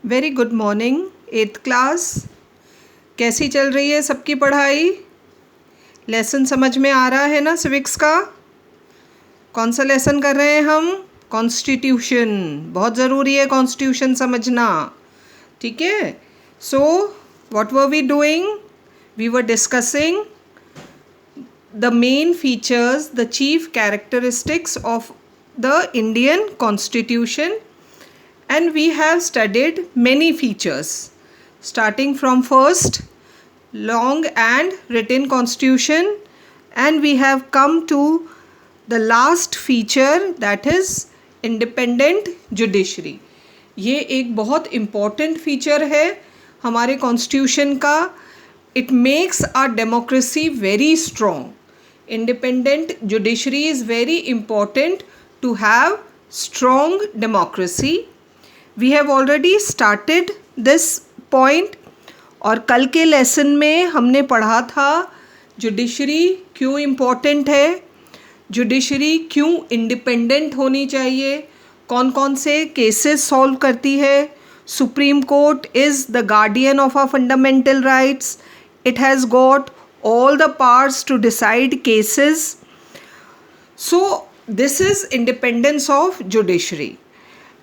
Very good morning 8th class. कैसी चल रही है सबकी पढ़ाई? लेसन समझ में आ रहा है ना सिविक्स का? कौन सा लेसन कर रहे हैं हम? कॉन्स्टिट्यूशन। बहुत ज़रूरी है कॉन्स्टिट्यूशन समझना, ठीक है। So what were we doing? We were discussing the main features, the chief characteristics of the Indian Constitution, and we have studied many features starting from first long and written constitution, and we have come to the last feature, that is independent judiciary. ये एक बहुत important feature है हमारे constitution का. It makes our democracy very strong. Independent judiciary is very important to have strong democracy. We have already started this point और कल के lesson में हमने पढ़ा था जुडिशरी क्यों इम्पोर्टेंट है, जुडिशरी क्यों इंडिपेंडेंट होनी चाहिए, कौन कौन से केसेस सॉल्व करती है. Supreme Court is the guardian of our fundamental rights. It has got all the powers to decide cases. So this is independence of judiciary.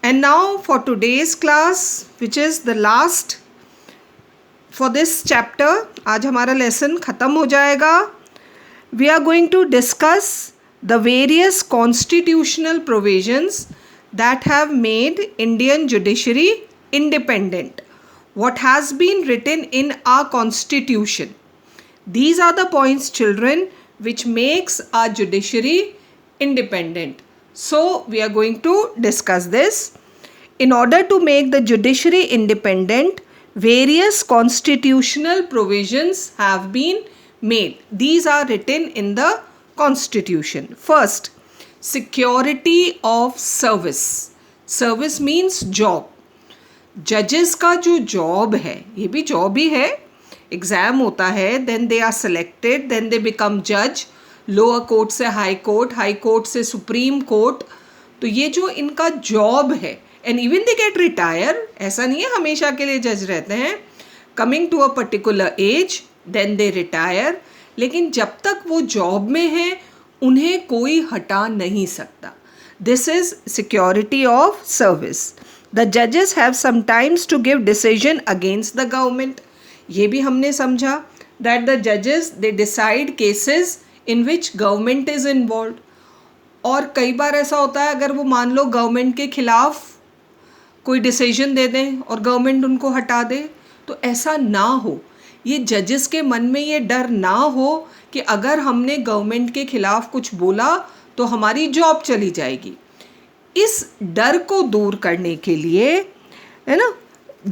And now for today's class, which is the last for this chapter, आज हमारा lesson ख़त्म हो जाएगा. We are going to discuss the various constitutional provisions that have made Indian judiciary independent. What has been written in our constitution. These are the points, children, which makes our judiciary independent. So we are going to discuss this. In order to make the judiciary independent, various constitutional provisions have been made. These are written in the constitution. First, security of service. Service means job. Judges का जो job है, ये भी job ही है. Exam होता है, then they are selected, then they become जज. Lower court से हाई कोर्ट, हाई कोर्ट से सुप्रीम कोर्ट. तो ये जो इनका जॉब है, and even they get retire. ऐसा नहीं है हमेशा के लिए जज रहते हैं. Coming to a particular age then they retire. लेकिन जब तक वो जॉब में हैं उन्हें कोई हटा नहीं सकता. This is security of service. The जजेस have sometimes to give decision against the government. ये भी हमने समझा दैट द जजेस they decide cases in which government is involve. और कई बार ऐसा होता है अगर वो मान लो गवर्नमेंट के खिलाफ कोई डिसीजन दे दें और गवर्नमेंट उनको हटा दे, तो ऐसा ना हो. ये जजेस के मन में ये डर ना हो कि अगर हमने गवर्नमेंट के खिलाफ कुछ बोला तो हमारी जॉब चली जाएगी. इस डर को दूर करने के लिए, है ना,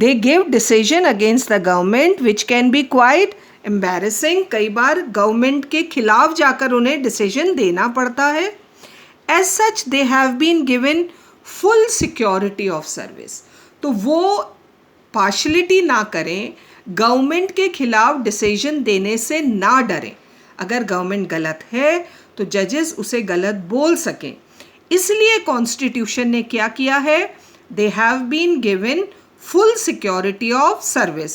they give decision against the government which can be quite embarrassing. कई बार गवर्नमेंट के खिलाफ जाकर उन्हें डिसीजन देना पड़ता है. As such they have been given full security of service. तो वो पार्शलिटी ना करें, गवर्नमेंट के खिलाफ डिसीजन देने से ना डरें. अगर गवर्नमेंट गलत है तो जजेस उसे गलत बोल सकें. इसलिए कॉन्स्टिट्यूशन ने क्या किया है? They have been given full security of service.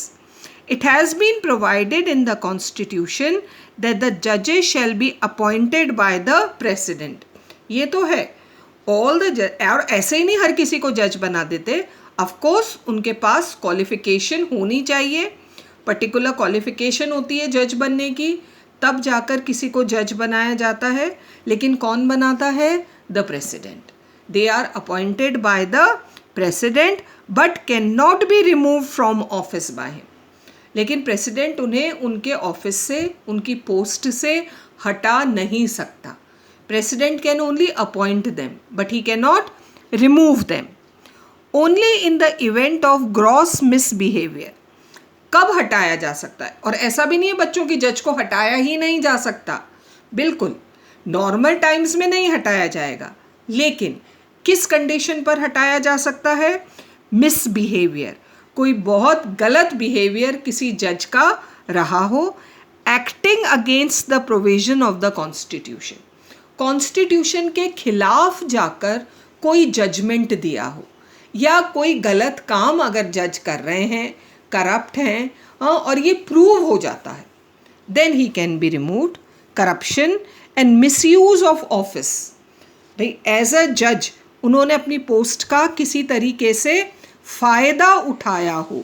It has been provided in the constitution that the judges shall be appointed by the president. ये तो है. All the और ऐसे ही नहीं हर किसी को जज बना देते. Of course उनके पास क्वालिफिकेशन होनी चाहिए, पर्टिकुलर क्वालिफिकेशन होती है जज बनने की, तब जाकर किसी को जज बनाया जाता है. लेकिन कौन बनाता है? The president. They are appointed by the president but cannot be removed from office by him. लेकिन प्रेसिडेंट उन्हें उनके ऑफिस से, उनकी पोस्ट से हटा नहीं सकता. President can only appoint them but he can not remove them. Only in the event of gross misbehaviour. कब हटाया जा सकता है? और ऐसा भी नहीं है बच्चों की जज को हटाया ही नहीं जा सकता. बिल्कुल नॉर्मल टाइम्स में नहीं हटाया जाएगा. लेकिन किस कंडीशन पर हटाया जा सकता है? मिसबिहेवियर. कोई बहुत गलत बिहेवियर किसी जज का रहा हो, acting against the provision of the constitution. Constitution के खिलाफ जाकर कोई जजमेंट दिया हो, या कोई गलत काम अगर जज कर रहे हैं, करप्ट हैं, और ये प्रूव हो जाता है, then he can be removed. Corruption and misuse of office, भाई एज अ जज उन्होंने अपनी पोस्ट का किसी तरीके से फ़ायदा उठाया हो,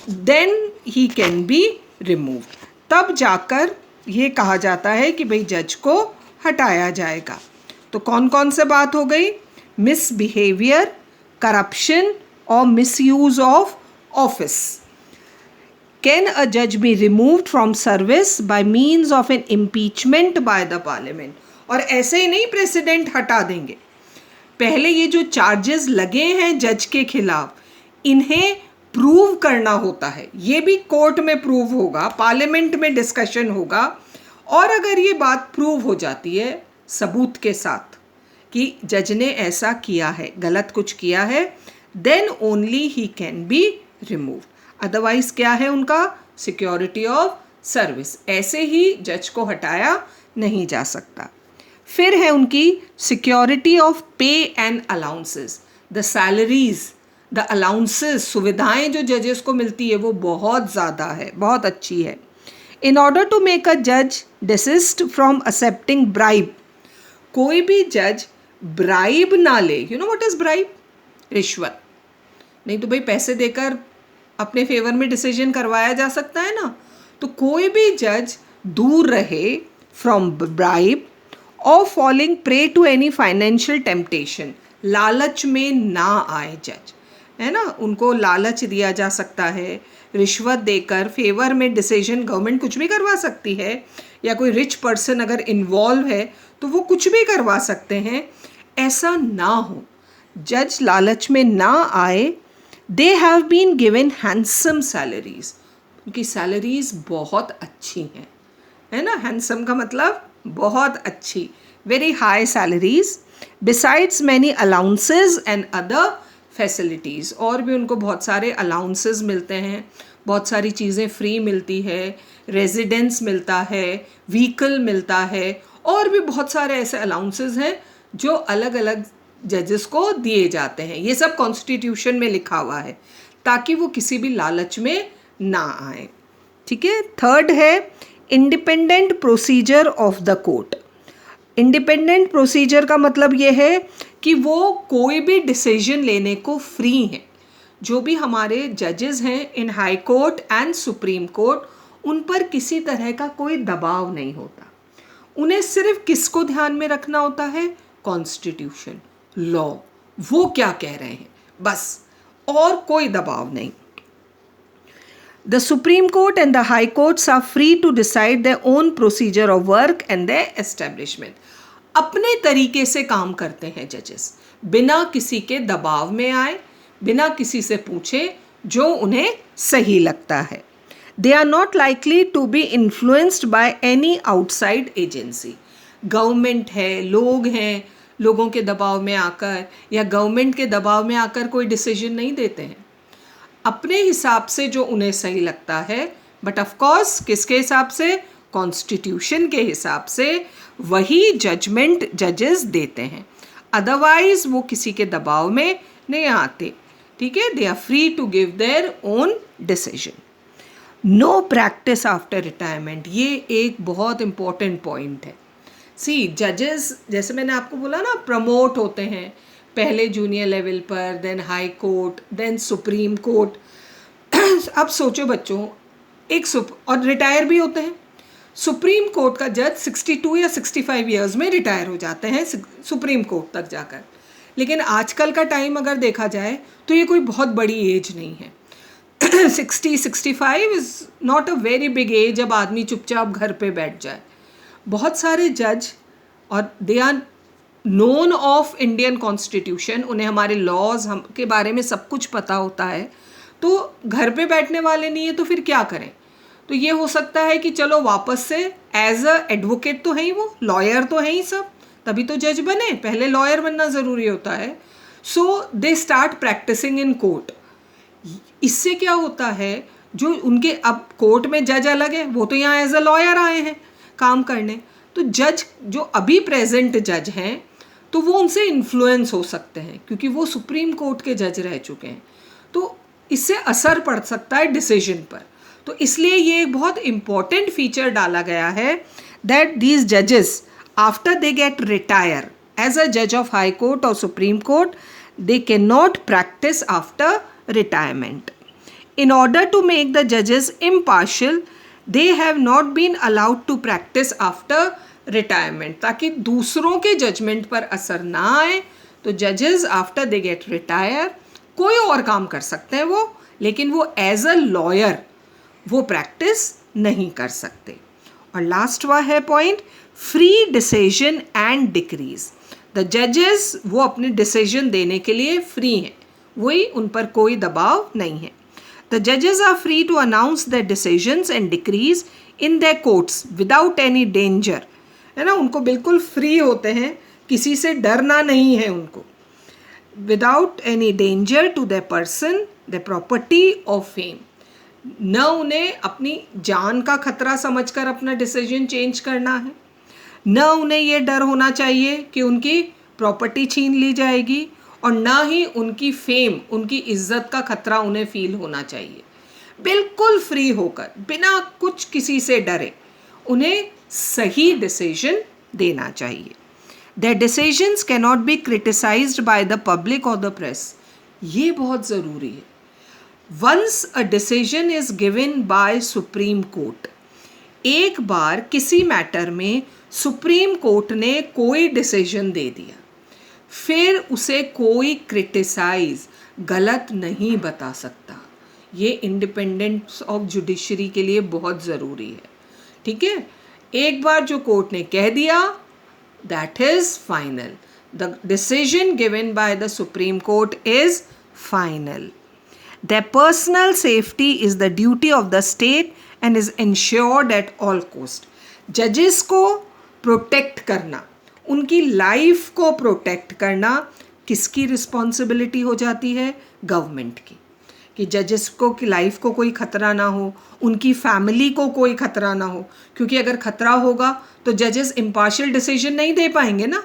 then he can be removed. तब जाकर ये कहा जाता है कि भाई जज को हटाया जाएगा. तो कौन कौन से बात हो गई? मिसबिहेवियर, करप्शन और misuse of office. Can a जज be removed from service by means of an impeachment by the parliament. और ऐसे ही नहीं प्रेसिडेंट हटा देंगे, पहले ये जो चार्जेस लगे हैं जज के खिलाफ, इन्हें प्रूव करना होता है. ये भी कोर्ट में प्रूव होगा, पार्लियामेंट में डिस्कशन होगा, और अगर ये बात प्रूव हो जाती है सबूत के साथ कि जज ने ऐसा किया है, गलत कुछ किया है, then only he can be removed. Otherwise क्या है उनका? Security of service. ऐसे ही जज को हटाया नहीं जा सकता. फिर है उनकी सिक्योरिटी ऑफ पे and allowances. The salaries, the allowances, सुविधाएं जो जजेस को मिलती है वो बहुत ज़्यादा है, बहुत अच्छी है. In order to make a जज डिसिस्ट फ्रॉम एक्सेप्टिंग ब्राइब, कोई भी जज ब्राइब ना ले. You know what is bribe? रिश्वत. नहीं तो भाई पैसे देकर अपने फेवर में डिसीजन करवाया जा सकता है ना. तो कोई भी जज दूर रहे फ्रॉम ब्राइब और falling prey to any financial temptation. लालच में ना आए जज, है ना. उनको लालच दिया जा सकता है, रिश्वत देकर फेवर में डिसीजन गवर्नमेंट कुछ भी करवा सकती है, या कोई रिच पर्सन अगर इन्वॉल्व है तो वो कुछ भी करवा सकते हैं. ऐसा ना हो, जज लालच में ना आए. They have been given handsome salaries, उनकी सैलरीज बहुत अच्छी हैं, है ना. हैंडसम का मतलब बहुत अच्छी, very high salaries. Besides many allowances and other facilities, और भी उनको बहुत सारे अलाउंसेस मिलते हैं, बहुत सारी चीज़ें फ्री मिलती है, रेजिडेंस मिलता है, व्हीकल मिलता है, और भी बहुत सारे ऐसे अलाउंसेस हैं जो अलग अलग जजेस को दिए जाते हैं. ये सब कॉन्स्टिट्यूशन में लिखा हुआ है ताकि वो किसी भी लालच में ना आए. ठीक है. थर्ड है independent procedure of the court. Independent procedure का मतलब ये है कि वो कोई भी डिसीजन लेने को फ्री हैं. जो भी हमारे जजेस हैं इन high court and supreme court, उन पर किसी तरह का कोई दबाव नहीं होता. उन्हें सिर्फ किसको ध्यान में रखना होता है? कॉन्स्टिट्यूशन, लॉ, वो क्या कह रहे हैं, बस, और कोई दबाव नहीं. The Supreme Court and the High Courts are free to decide their own procedure of work and their establishment. अपने तरीके से काम करते हैं जजेस, बिना किसी के दबाव में आए, बिना किसी से पूछे, जो उन्हें सही लगता है. They are not likely to be influenced by any outside agency. Government है, लोग हैं, लोगों के दबाव में आकर या गवर्नमेंट के दबाव में आकर कोई डिसीजन नहीं देते हैं. अपने हिसाब से जो उन्हें सही लगता है, बट ऑफ कोर्स किसके हिसाब से? कॉन्स्टिट्यूशन के हिसाब से वही जजमेंट जजेस देते हैं. अदरवाइज वो किसी के दबाव में नहीं आते. ठीक है. They are free to give their own decision. No practice after retirement, ये एक बहुत इम्पोर्टेंट पॉइंट है. सी जजेस, जैसे मैंने आपको बोला ना, प्रमोट होते हैं पहले जूनियर लेवल पर, then high court, then Supreme Court. अब सोचो बच्चों, और रिटायर भी होते हैं. सुप्रीम कोर्ट का जज 62 या 65 इयर्स में रिटायर हो जाते हैं सुप्रीम कोर्ट तक जाकर. लेकिन आजकल का टाइम अगर देखा जाए तो ये कोई बहुत बड़ी एज नहीं है. 60-65 is not a very big age. अब आदमी चुपचाप घर पे बैठ जाए. बहुत सारे जज, और they are known of Indian constitution, उन्हें हमारे लॉज हम के बारे में सब कुछ पता होता है. तो घर पे बैठने वाले नहीं है तो फिर क्या करें? तो ये हो सकता है कि चलो वापस से एज अ एडवोकेट तो है ही, वो लॉयर तो है ही सब, तभी तो जज बने. पहले लॉयर बनना ज़रूरी होता है. So they start practising in court. इससे क्या होता है, जो उनके अब कोर्ट में जज अलग है, वो तो यहाँ एज अ लॉयर आए हैं काम करने. तो जज जो अभी प्रेजेंट जज हैं, तो वो उनसे इन्फ्लुएंस हो सकते हैं, क्योंकि वो सुप्रीम कोर्ट के जज रह चुके हैं, तो इससे असर पड़ सकता है डिसीजन पर। तो इसलिए ये एक बहुत इम्पॉर्टेंट फीचर डाला गया है दैट दीज जजेस after they get retire as a जज ऑफ हाई कोर्ट और supreme court, they cannot practice after retirement. In order to make the judges impartial, they have not been allowed to practice after retirement. ताकि दूसरों के judgement पर असर ना आए, तो जजेस आफ्टर दे गेट रिटायर कोई और काम कर सकते हैं वो, लेकिन वो एज अ लॉयर वो प्रैक्टिस नहीं कर सकते। और लास्ट वा है point, free decision and decrease. The जजेस वो अपने डिसीजन देने के लिए फ्री हैं, वही उन पर कोई दबाव नहीं है। द जजेस are free to announce the decisions and decrees in the courts without any danger, है ना, उनको बिल्कुल फ्री होते हैं, किसी से डरना नहीं है उनको। Without any danger to the person, the property of fame, न उन्हें अपनी जान का खतरा समझकर अपना डिसीजन चेंज करना है, न उन्हें ये डर होना चाहिए कि उनकी प्रॉपर्टी छीन ली जाएगी, और ना ही उनकी फेम, उनकी इज्जत का खतरा उन्हें फील होना चाहिए। बिल्कुल फ्री होकर, बिना कुछ किसी से डरे, उन्हें सही डिसीजन देना चाहिए। Their decisions cannot be criticized by the public or the press. ये बहुत ज़रूरी है। Once a decision is given by Supreme Court, एक बार किसी मैटर में सुप्रीम कोर्ट ने कोई डिसीजन दे दिया, फिर उसे कोई क्रिटिसाइज, गलत नहीं बता सकता। ये इंडिपेंडेंस ऑफ जुडिशरी के लिए बहुत ज़रूरी है, ठीक है। एक बार जो कोर्ट ने कह दिया, that is final. The decision given by the supreme Court is final. The personal safety is the duty of the state and is insured at all cost. जजेस को प्रोटेक्ट करना, उनकी लाइफ को प्रोटेक्ट करना किसकी रिस्पॉन्सिबिलिटी हो जाती है? गवर्नमेंट की, कि जजेस को की लाइफ को कोई खतरा ना हो, उनकी फैमिली को कोई खतरा ना हो, क्योंकि अगर खतरा होगा तो जजेस इम्पार्शियल डिसीजन नहीं दे पाएंगे ना।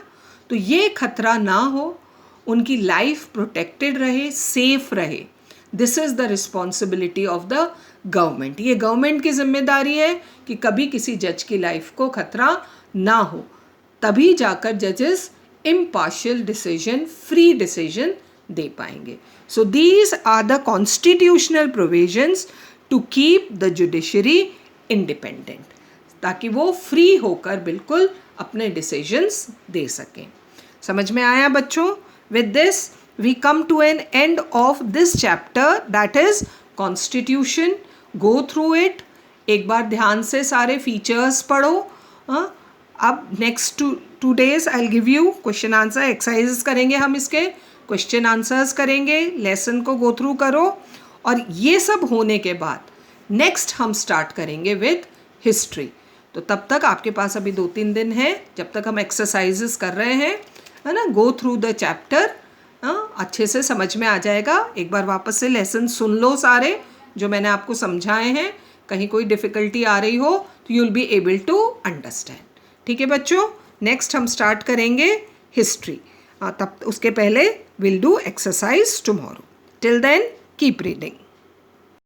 तो ये खतरा ना हो, उनकी लाइफ प्रोटेक्टेड रहे, सेफ रहे, this is the responsibility of the government. ये गवर्नमेंट की जिम्मेदारी है कि कभी किसी जज की लाइफ को खतरा ना हो, तभी जाकर जजेस इम्पार्शियल डिसीजन, फ्री डिसीजन दे पाएंगे। So these are the constitutional provisions to keep the judiciary independent, ताकि वो फ्री होकर बिल्कुल अपने डिसीजंस दे सकें। समझ में आया बच्चों? With this we come to an end of this chapter, that is constitution. Go through it, एक बार ध्यान से सारे फीचर्स पढ़ो। अब next two days I will give you question answer exercises करेंगे, हम इसके क्वेश्चन आंसर्स करेंगे, लेसन को गो थ्रू करो। और ये सब होने के बाद नेक्स्ट हम स्टार्ट करेंगे विद हिस्ट्री। तो तब तक आपके पास अभी 2-3 दिन है, जब तक हम एक्सरसाइजेस कर रहे हैं, है ना। गो थ्रू द चैप्टर, अच्छे से समझ में आ जाएगा। एक बार वापस से लेसन सुन लो सारे जो मैंने आपको समझाए हैं, कहीं कोई डिफ़िकल्टी आ रही हो तो you will be able to understand. ठीक है बच्चों, नेक्स्ट हम स्टार्ट करेंगे हिस्ट्री। तब उसके पहले will do exercise tomorrow. Till then keep reading.